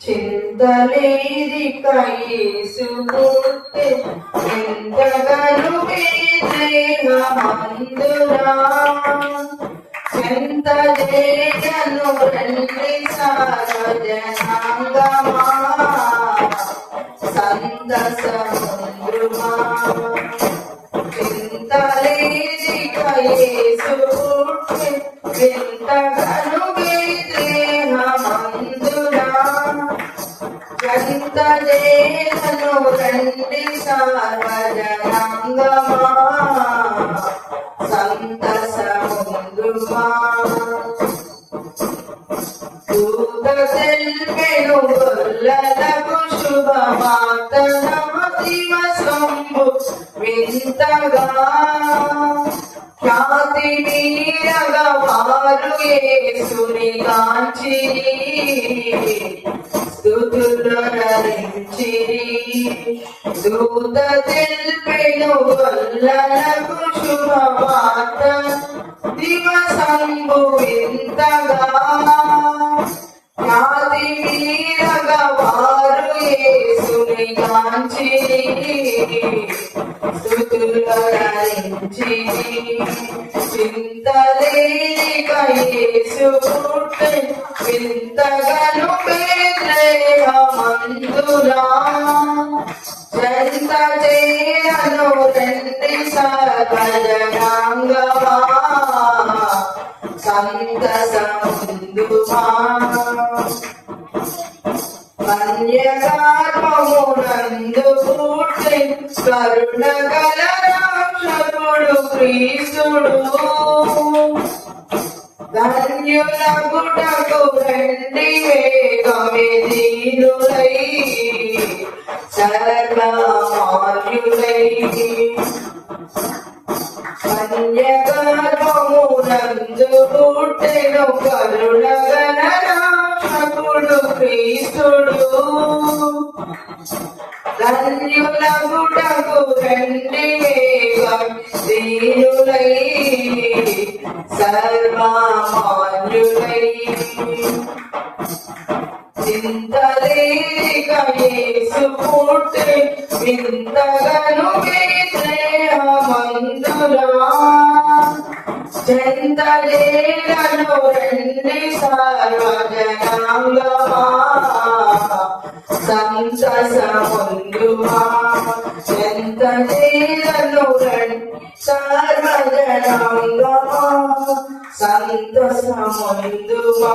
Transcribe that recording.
చింతలేదిక యేసు పుట్టె ఎంతగాను దేహమందునా చెంత చేయను రండి సారజనాంగమా సంతసముద్రుమా చింతలేదిక యేసు పుట్టె ఎంతగాను దేహమందునా చెంత చేయను రండి సారజనాంగమా సంతసముద్రుమా దూత తెల్పెను గొల్లలకు శుభవార్తనమ దివసంబు వింతగా ఖ్యాతి మీరగా వారు యేసుని కాంచిరి స్తుతులు నరించిరి దూత తెల్పెను గొల్లలకు శుభవార్త దివసంబు వింతగా ఖ్యాతి మీరగా వారు యేసుని కాంచిరి స్తుతులు నరించిరి చింతలేనిక యేసు పుట్టె వింతగను బేత్లెహేముమందునా చెంత చేయను రండి సర్వజనాంగమా సంతసముందుమా కన్యగర్భమునందు పుట్టె కరుణగల రక్షకుడు క్రీస్తుడు ధన్యులగుటకు రండి వేగమే దీనులై సర్వమాన్యులై కన్యగర్భమునందు పుట్టెను కరుణగల రక్షకుడు క్రీస్తుడు ధన్యులగుటకు రండి వేగం దీనులై సర్వమాన్యులై చింతలేనిక యేసు పుట్టె వింతగను బేత్లెహేముమందునా చెంత చేయను రండి సర్వజనాంగమా సంతసముందుమా చెంత చేయను రండి సర్వజనాంగమా సంతసముందుమా.